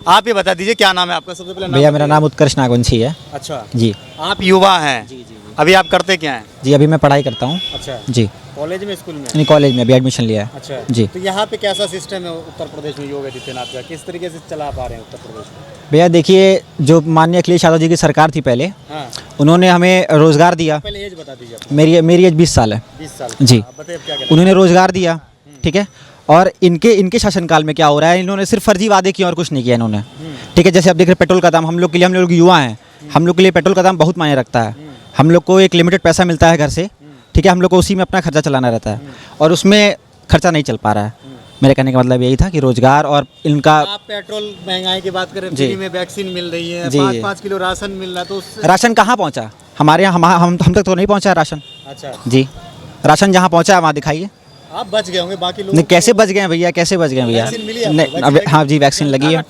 आप ये बता दीजिए क्या नाम है आपका सबसे पहले? भैया मेरा नाम उत्कर्ष नागवंशी है। अच्छा जी। आप युवा हैं? जी जी अभी आप करते क्या हैं? जी अभी मैं पढ़ाई करता हूँ। अच्छा, जी। कॉलेज में, स्कूल में? नहीं, कॉलेज में अभी एडमिशन लिया है। अच्छा जी। तो यहाँ पे कैसा सिस्टम है उत्तर प्रदेश में योगी आदित्यनाथ का, किस तरीके से चला पा रहे हैं उत्तर प्रदेश में? भैया देखिए, जो माननीय अखिलेश यादव जी की सरकार थी पहले, हाँ, उन्होंने हमें रोज़गार दिया। पहले एज बता दीजिए अपनी। मेरी एज 20 साल है। 20 साल। जी। हाँ, बताइए अब क्या कहना उन्होंने रोज़गार दिया, ठीक है। और इनके शासनकाल में क्या हो रहा है, इन्होंने सिर्फ फर्जी वादे किए और कुछ नहीं किया इन्होंने, ठीक है। जैसे आप देख रहे हैं पेट्रोल का दाम, हम लोग के लिए, हम लोग युवा हैं, हम लोग के लिए पेट्रोल का दाम बहुत मायने रखता है। हम लोग को एक लिमिटेड पैसा मिलता है घर से, ठीक है। हम लोग को उसी में अपना खर्चा चलाना रहता है और उसमें खर्चा नहीं चल पा रहा है। मेरे कहने का मतलब यही था कि रोजगार और इनका। आप पेट्रोल महंगाई की बात करें, जी। फ्री में वैक्सीन मिल रही है, जी। 5-5 किलो राशन मिल रहा है, तो उससे राशन कहाँ पहुँचा हमारे यहाँ? हम तक तो नहीं पहुँचा राशन। अच्छा, जी। राशन जहाँ पहुँचा है वहाँ दिखाइए। आप बच गए होंगे, बाकी लोग नहीं, कैसे बच गए हैं भैया, कैसे बच गए हैं भैया? वैक्सीन मिली है आपको? नहीं, वैक्सीन लगी? हाँ जी, वैक्सीन लगी है।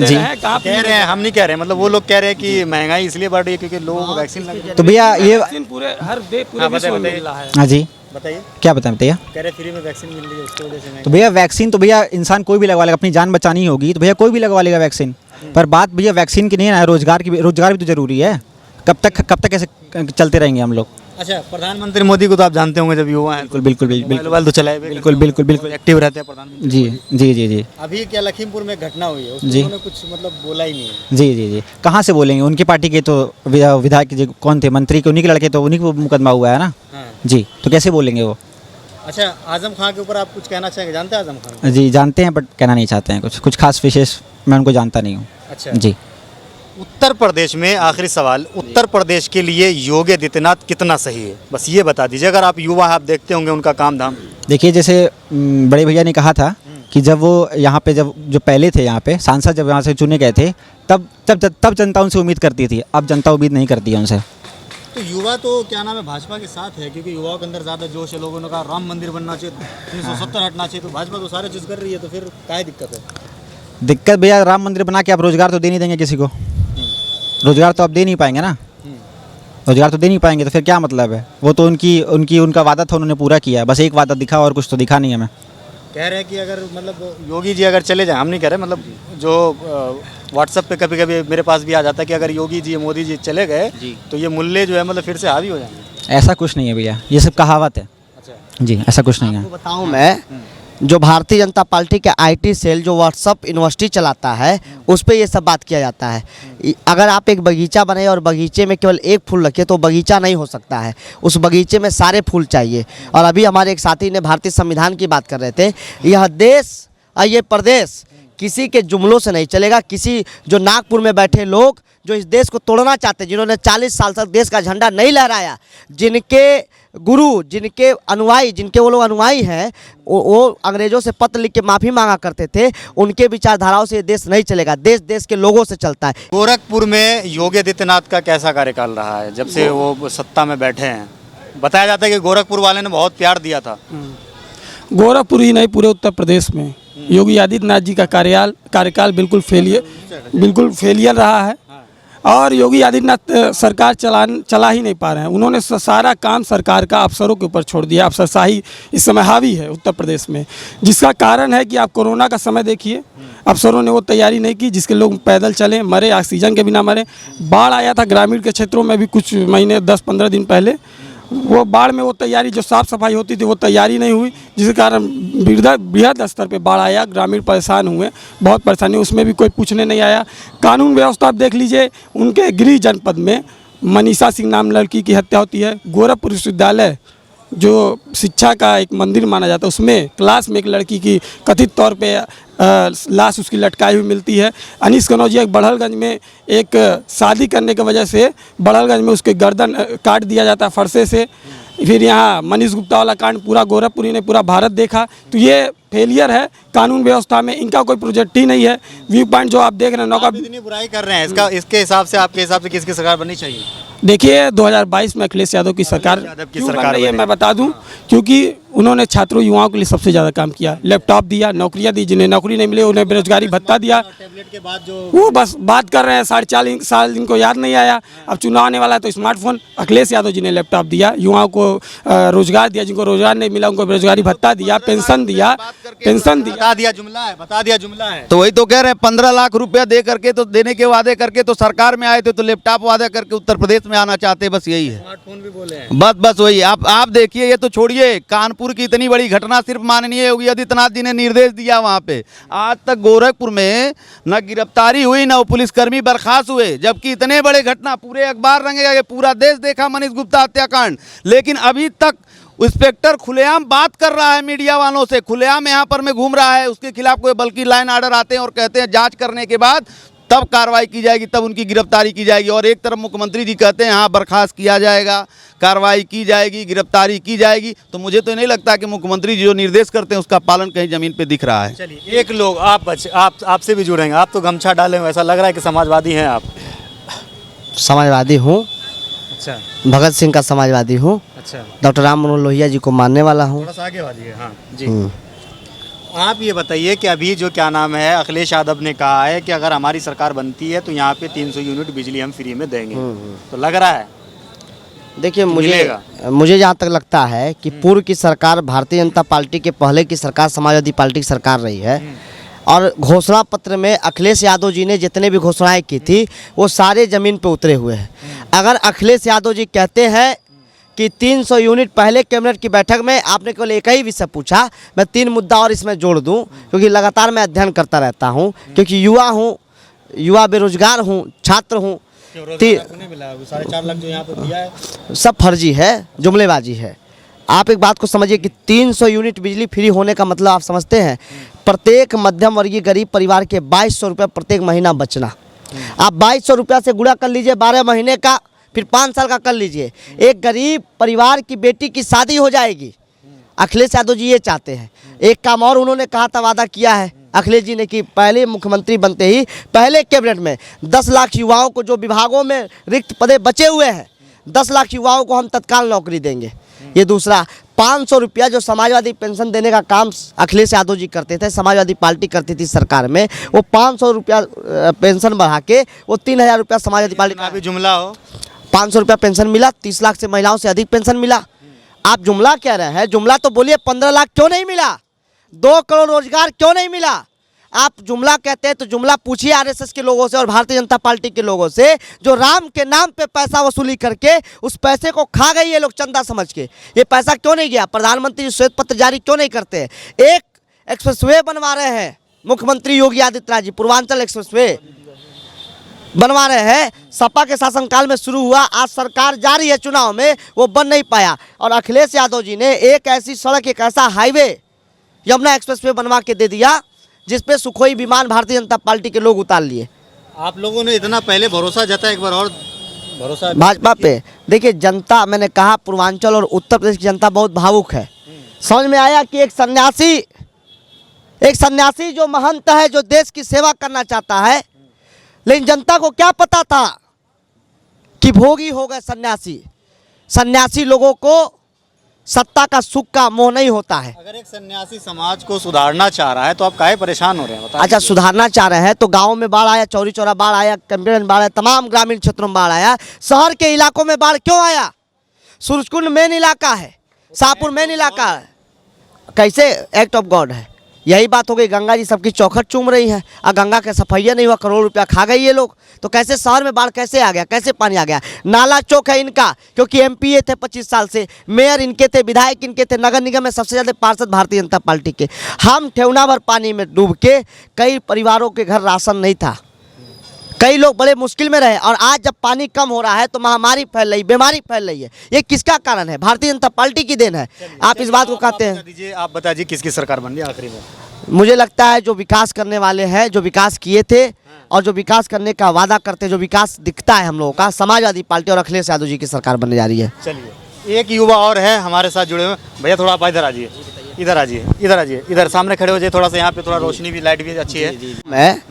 जी। कह रहे हैं, हम नहीं कह रहे, मतलब वो लोग कह रहे हैं कि महंगाई इसलिए बढ़ रही है क्योंकि लोगों को वैक्सीन लगी है। तो भैया ये पूरे हर पूरे हाँ, विश्व में बताइए। मिल रहा है। हाँ जी, बताइए। क्या बताएं भैया? कह रहे फ्री में वैक्सीन मिल रही है, उसकी वजह से महंगाई। तो भैया वैक्सीन तो भैया इंसान कोई भी लगवा लेगा, अपनी जान बचानी होगी तो भैया कोई भी लगवा लेगा वैक्सीन। पर बात भैया वैक्सीन की नहीं है, रोजगार की। रोजगार भी तो जरूरी है। कब तक ऐसे चलते रहेंगे हम लोग? अच्छा, प्रधानमंत्री मोदी को तो आप जानते होंगे, जब युवा हैं बिल्कुल मोबाइल तो चलाए हुए, बिल्कुल एक्टिव रहते हैं प्रधानमंत्री जी मोदी। जी जी जी अभी क्या लखीमपुर में घटना हुई है, उसमें जी। उन्होंने कुछ मतलब बोला ही नहीं है। जी जी जी। कहाँ से बोलेंगे? उनकी पार्टी के तो विधायक जी कौन थे, मंत्री के, उन्हीं के लड़के, तो उन्हीं को मुकदमा हुआ है ना। हाँ। जी, तो कैसे बोलेंगे वो? अच्छा, आजम खान के ऊपर आप कुछ कहना चाहेंगे? जानते हैं आजम खान को? जी जानते हैं, बट कहना नहीं चाहते हैं कुछ खास विशेष। मैं उनको जानता नहीं हूँ। अच्छा जी। उत्तर प्रदेश में आखिरी सवाल, उत्तर प्रदेश के लिए योगी आदित्यनाथ कितना सही है, बस ये बता दीजिए। अगर आप युवा हैं, आप देखते होंगे उनका काम धाम। देखिए, जैसे बड़े भैया ने कहा था कि जब वो यहाँ पे, जब जो पहले थे यहाँ पे सांसद, जब यहाँ से चुने गए थे, तब जनता उनसे उम्मीद करती थी। अब जनता उम्मीद नहीं करती है उनसे। तो युवा तो क्या नाम है, भाजपा के साथ है, क्योंकि युवाओं के अंदर ज़्यादा जोश है। लोगों ने कहा राम मंदिर बनना चाहिए, 370 हटना चाहिए, तो भाजपा तो सारे चीज़ कर रही है, तो फिर क्या दिक्कत है? दिक्कत भैया, राम मंदिर बना के आप रोजगार तो दे नहीं देंगे किसी को। रोजगार तो आप दे नहीं पाएंगे ना। रोजगार तो दे नहीं पाएंगे तो फिर क्या मतलब है? वो तो उनका वादा था, उन्होंने पूरा किया। बस एक वादा दिखा और कुछ तो दिखा नहीं हमें। कह रहे हैं कि अगर मतलब योगी जी अगर चले जाएं, हम नहीं कह रहे, मतलब जो व्हाट्सएप पे कभी कभी मेरे पास भी आ जाता है कि अगर योगी जी, मोदी जी चले गए तो ये मूल्य जो है मतलब फिर से हावी हो जाएंगे। ऐसा कुछ नहीं है भैया, ये सब कहावत है। अच्छा जी, ऐसा कुछ नहीं है। आपको बताऊं मैं, जो भारतीय जनता पार्टी के आईटी सेल जो व्हाट्सअप यूनिवर्सिटी चलाता है, उस पे ये सब बात किया जाता है। अगर आप एक बगीचा बनाए और बगीचे में केवल एक फूल रखे तो बगीचा नहीं हो सकता है, उस बगीचे में सारे फूल चाहिए। और अभी हमारे एक साथी ने भारतीय संविधान की बात कर रहे थे। यह देश और ये प्रदेश किसी के जुमलों से नहीं चलेगा। किसी जो नागपुर में बैठे लोग जो इस देश को तोड़ना चाहते, जिन्होंने 40 साल तक देश का झंडा नहीं लहराया, जिनके गुरु, जिनके अनुयायी, जिनके वो लोग अनुयायी हैं, वो अंग्रेजों से पत्र लिख के माफ़ी मांगा करते थे, उनके विचारधाराओं से ये देश नहीं चलेगा। देश के लोगों से चलता है। गोरखपुर में योगी आदित्यनाथ का कैसा कार्यकाल रहा है जब से वो सत्ता में बैठे हैं? बताया जाता है कि गोरखपुर वाले ने बहुत प्यार दिया था। गोरखपुर ही नहीं, पूरे उत्तर प्रदेश में योगी आदित्यनाथ जी का कार्यकाल बिल्कुल फेलियर रहा है। और योगी आदित्यनाथ सरकार चला ही नहीं पा रहे हैं। उन्होंने सारा काम सरकार का अफसरों के ऊपर छोड़ दिया। अफसरशाही इस समय हावी है उत्तर प्रदेश में, जिसका कारण है कि आप कोरोना का समय देखिए, अफसरों ने वो तैयारी नहीं की, जिसके लोग पैदल चले, मरे, ऑक्सीजन के बिना मरे। बाढ़ आया था ग्रामीण के क्षेत्रों में भी कुछ महीने, 10-15 दिन पहले। वो बाढ़ में वो तैयारी, जो साफ़ सफाई होती थी, वो तैयारी नहीं हुई, जिसके कारण बृहद स्तर पे बाढ़ आया। ग्रामीण परेशान हुए, बहुत परेशानी, उसमें भी कोई पूछने नहीं आया। कानून व्यवस्था आप देख लीजिए, उनके गृह जनपद में मनीषा सिंह नाम लड़की की हत्या होती है। गोरखपुर विश्वविद्यालय जो शिक्षा का एक मंदिर माना जाता है, उसमें क्लास में एक लड़की की कथित तौर पे लाश उसकी लटकाई हुई मिलती है। अनीस कनौजिया बड़हलगंज में एक शादी करने की वजह से बड़हलगंज में उसके गर्दन काट दिया जाता है फरसे से। फिर यहाँ मनीष गुप्ता वाला कांड पूरा गोरखपुरी ने पूरा भारत देखा। तो ये फेलियर है कानून व्यवस्था में, इनका कोई प्रोजेक्ट ही नहीं है। व्यू पॉइंट जो आप देख रहे हैं, आप इतनी बुराई कर रहे हैं, इसके हिसाब से, आपके हिसाब से किसकी सरकार बननी चाहिए? देखिए 2022 में अखिलेश यादव की सरकार, यादव की सरकार मैं बता दूं, क्योंकि उन्होंने छात्रों युवाओं के लिए सबसे ज़्यादा काम किया। लैपटॉप दिया, नौकरियां दी, जिन्हें नौकरी नहीं मिले उन्हें बेरोजगारी भत्ता दिया। टैबलेट के बाद जो वो बस बात कर रहे हैं, 4.5 साल इनको याद नहीं आया। अब चुनाव आने वाला है तो स्मार्टफोन। अखिलेश यादव जी ने लैपटॉप दिया, युवाओं को रोजगार दिया, जिनको रोजगार नहीं मिला उनको बेरोजगारी भत्ता दिया, पेंशन दिया। बता दिया जुमला है। तो वही तो कह रहे हैं, 15 लाख रुपया दे करके तो देने के वादे करके तो सरकार में आए थे, तो लैपटॉप वादे करके उत्तर प्रदेश में आना चाहते, बस यही है। स्मार्टफोन भी बोले हैं। बस वही। आप देखिए, ये तो छोड़िए, कानपुर की इतनी बड़ी घटना सिर्फ माननीय योगी आदित्यनाथ जी ने निर्देश दिया वहाँ पे, आज तक गोरखपुर में न गिरफ्तारी हुई न पुलिसकर्मी बर्खास्त हुए, जबकि इतने बड़े घटना पूरे अखबार रंगे, पूरा देश देखा मनीष गुप्ता हत्याकांड, लेकिन अभी तक इंस्पेक्टर खुलेआम बात कर रहा है मीडिया वालों से, खुलेआम यहाँ पर में घूम रहा है, उसके खिलाफ कोई बल्कि लाइन आर्डर आते हैं और कहते हैं जांच करने के बाद तब कार्रवाई की जाएगी, तब उनकी गिरफ्तारी की जाएगी। और एक तरफ मुख्यमंत्री जी कहते हैं हाँ बर्खास्त किया जाएगा, कार्रवाई की जाएगी, गिरफ्तारी की जाएगी। तो मुझे तो नहीं लगता कि मुख्यमंत्री जी जो निर्देश करते हैं उसका पालन कहीं जमीन पे दिख रहा है। चलिए एक लोग आपसे भी जुड़ेंगे। आप तो गमछा डाले हुए, ऐसा लग रहा है कि समाजवादी हैं आप। समाजवादी हूँ, अच्छा भगत सिंह का समाजवादी हूँ, अच्छा, डॉक्टर राम मनोहर लोहिया जी को मानने वाला हूँ। थोड़ा सा आगे वाली हाँ जी। आप ये बताइए कि अभी जो क्या नाम है अखिलेश यादव ने कहा है कि अगर हमारी सरकार बनती है तो यहाँ पे 300 यूनिट बिजली हम फ्री में देंगे, तो लग रहा है? देखिए मिलेगा? मुझे जहाँ तक लगता है कि पूर्व की सरकार भारतीय जनता पार्टी के पहले की सरकार समाजवादी पार्टी की सरकार रही है, और घोषणा पत्र में अखिलेश यादव जी ने जितने भी घोषणाएं की थी वो सारे ज़मीन पे उतरे हुए हैं। अगर अखिलेश यादव जी कहते हैं कि 300 यूनिट, पहले कैबिनेट की बैठक में आपने केवल एक ही विषय पूछा, मैं 3 मुद्दा और इसमें जोड़ दूं, क्योंकि लगातार मैं अध्ययन करता रहता हूं, क्योंकि युवा हूं, युवा बेरोजगार हूं, छात्र हूं। 4.5 लाख जो यहाँ पे दिया है सब फर्जी है, जुमलेबाजी है। आप एक बात को समझिए कि 300 यूनिट बिजली फ्री होने का मतलब आप समझते हैं, प्रत्येक मध्यम वर्गीय गरीब परिवार के 2200 रुपये प्रत्येक महीना बचना। आप 2200 रुपया से गुणा कर लीजिए 12 महीने का, फिर 5 साल का कर लीजिए, एक गरीब परिवार की बेटी की शादी हो जाएगी। अखिलेश यादव जी ये चाहते हैं। एक काम और उन्होंने कहा था, वादा किया है अखिलेश जी ने कि पहले मुख्यमंत्री बनते ही पहले कैबिनेट में 10 लाख युवाओं को, जो विभागों में रिक्त पदे बचे हुए हैं, 10 लाख युवाओं को हम तत्काल नौकरी देंगे। ये दूसरा, 500 रुपया जो समाजवादी पेंशन देने का काम अखिलेश यादव जी करते थे, समाजवादी पार्टी करती थी सरकार में, वो 500 रुपया पेंशन बढ़ा के वो 3000 रुपया समाजवादी पार्टी का भी जुमला हो। 500 रुपया पेंशन मिला, 30 लाख से महिलाओं से अधिक पेंशन मिला। आप जुमला कह रहे हैं, जुमला तो बोलिए 15 लाख क्यों नहीं मिला, 2 करोड़ रोजगार क्यों नहीं मिला? आप जुमला कहते हैं तो जुमला पूछिए आरएसएस के लोगों से और भारतीय जनता पार्टी के लोगों से, जो राम के नाम पे पैसा वसूली करके उस पैसे को खा गई ये लोग चंदा समझ के। ये पैसा क्यों नहीं गया? प्रधानमंत्री श्वेत पत्र जारी क्यों नहीं करते? एक एक्सप्रेसवे बनवा रहे हैं मुख्यमंत्री योगी आदित्यनाथ जी, पूर्वांचल एक्सप्रेसवे बनवा रहे हैं, सपा के शासनकाल में शुरू हुआ, आज सरकार जारी है चुनाव में, वो बन नहीं पाया। और अखिलेश यादव जी ने एक ऐसी सड़क, एक ऐसा हाईवे यमुना एक्सप्रेसवे बनवा के दे दिया जिसपे सुखोई विमान भारतीय जनता पार्टी के लोग उतार लिए। आप लोगों ने इतना पहले भरोसा जताया, एक बार और भरोसा भाजपा पे। देखिए जनता, मैंने कहा पूर्वांचल और उत्तर प्रदेश की जनता बहुत भावुक है। समझ में आया कि एक सन्यासी जो महंत है, जो देश की सेवा करना चाहता है, लेकिन जनता को क्या पता था कि भोगी हो गए सन्यासी। सन्यासी लोगों को सत्ता का, सुख का मोह नहीं होता है। अगर एक सन्यासी समाज को सुधारना चाह रहा है तो आप काहे परेशान हो रहे हैं? अच्छा, सुधारना चाह रहे हैं तो गाँव में बाढ़ आया, चौरी चौरा बाढ़ आया, कैंपेन में बाढ़ आया, तमाम ग्रामीण क्षेत्रों में बाढ़ आया, शहर के इलाकों में बाढ़ क्यों आया? सूरजकुंड मेन इलाका है, शाहपुर मेन इलाका है, कैसे एक्ट ऑफ गॉड है? यही बात हो गई, गंगा जी सबकी चौखट चूम रही है, और गंगा का सफाइया नहीं हुआ, करोड़ रुपया खा गई ये लोग, तो कैसे शहर में बाढ़ कैसे आ गया, कैसे पानी आ गया? नाला चौक है इनका, क्योंकि एमपीए थे 25 साल से, मेयर इनके थे, विधायक इनके थे, नगर निगम में सबसे ज़्यादा पार्षद भारतीय जनता पार्टी के। हम ठेवना भर पानी में डूब के, कई परिवारों के घर राशन नहीं था, कई लोग बड़े मुश्किल में रहे, और आज जब पानी कम हो रहा है तो महामारी फैल रही, बीमारी फैल रही है। ये किसका कारण है? भारतीय जनता पार्टी की देन है। आप इस बात को कहते हैं। आप बता दीजिए किसकी सरकार बन रही है आखिरी में? मुझे लगता है जो विकास करने वाले हैं, जो विकास किए थे और जो विकास करने का वादा करते, जो विकास दिखता है हम लोगों का, समाजवादी पार्टी और अखिलेश यादव जी की सरकार बनने जा रही है। चलिए एक युवा और है हमारे साथ जुड़े हुए। भैया थोड़ा आप इधर आ जाइए, इधर आ जाइए, इधर आ जाइए, इधर सामने खड़े हो जाइए थोड़ा सा, यहाँ पे थोड़ा रोशनी भी, लाइट भी अच्छी है। मैं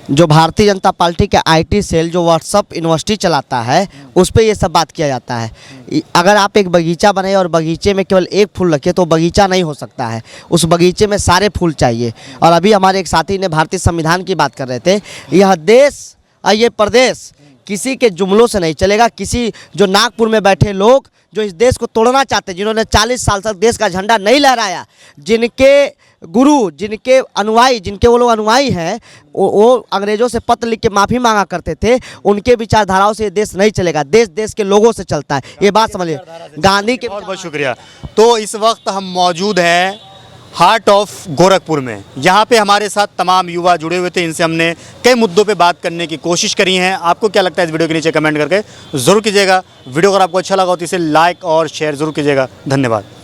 जो भारतीय जनता पार्टी के आईटी सेल जो व्हाट्सअप यूनिवर्सिटी चलाता है उस पर ये सब बात किया जाता है। अगर आप एक बगीचा बनाए और बगीचे में केवल एक फूल रखे तो बगीचा नहीं हो सकता है, उस बगीचे में सारे फूल चाहिए। और अभी हमारे एक साथी ने भारतीय संविधान की बात कर रहे थे, यह देश और ये प्रदेश किसी के जुमलों से नहीं चलेगा। किसी जो नागपुर में बैठे लोग जो इस देश को तोड़ना चाहते हैं, जिन्होंने 40 साल तक देश का झंडा नहीं लहराया, जिनके गुरु, जिनके अनुयायी, जिनके वो लोग अनुयायी हैं, वो अंग्रेजों से पत्र लिख के माफ़ी मांगा करते थे, उनके विचारधाराओं से ये देश नहीं चलेगा। देश देश के लोगों से चलता है, ये बात समझिए। गांधी के बहुत बहुत शुक्रिया। तो इस वक्त हम मौजूद हैं हार्ट ऑफ गोरखपुर में। यहाँ पे हमारे साथ तमाम युवा जुड़े हुए थे, इनसे हमने कई मुद्दों पे बात करने की कोशिश करी है। आपको क्या लगता है इस वीडियो के नीचे कमेंट करके ज़रूर कीजिएगा। वीडियो अगर आपको अच्छा लगा हो तो इसे लाइक और शेयर ज़रूर कीजिएगा। धन्यवाद।